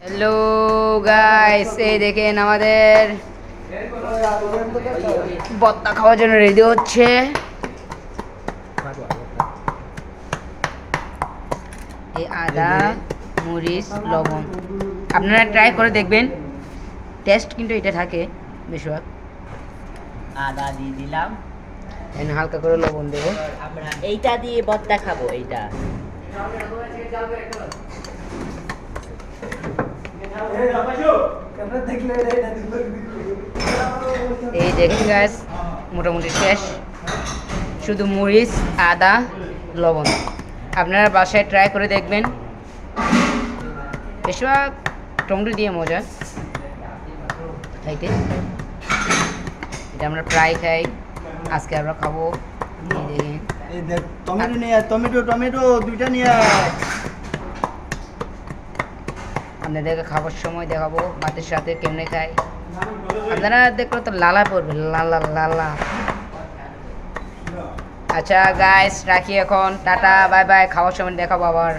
Hello guys, এই দেখেন আমাদের ভর্তা খাওয়ার জন্য রেডি হচ্ছে। এই আদা, মরিচ, লবণ আপনারা ট্রাই করে দেখবেন, টেস্ট কিন্তু এটা থাকে বেশিরভাগ। আদা দিয়ে দিলাম, এখানে হালকা করে লবণ দেবো। আমরা এইটা দিয়ে ভর্তা খাবো। এইটা এই দেখেন গাইস, মোটামুটি শেষ, শুধু মরিচ, আদা, লবণ। আপনারা বাসায় ট্রাই করে দেখবেন, বেশিরভাগ টমেটো দিয়ে মজা খাইতে। এটা আমরা প্রায় খাই, আজকে আমরা খাবো। এই দেখেন, এই দেখ, টমেটো নিয়ে আয়, টমেটো দুইটা নিয়ে আয়। আপনাদেরকে খাবার সময় দেখাবো ভাতের সাথে কেমনে খাই। আপনারা দেখলে তো লালা পড়বে, লালা লালা। আচ্ছা গাইস, রাখি এখন, টাটা বাই বাই, খাওয়ার সময় দেখাবো আবার।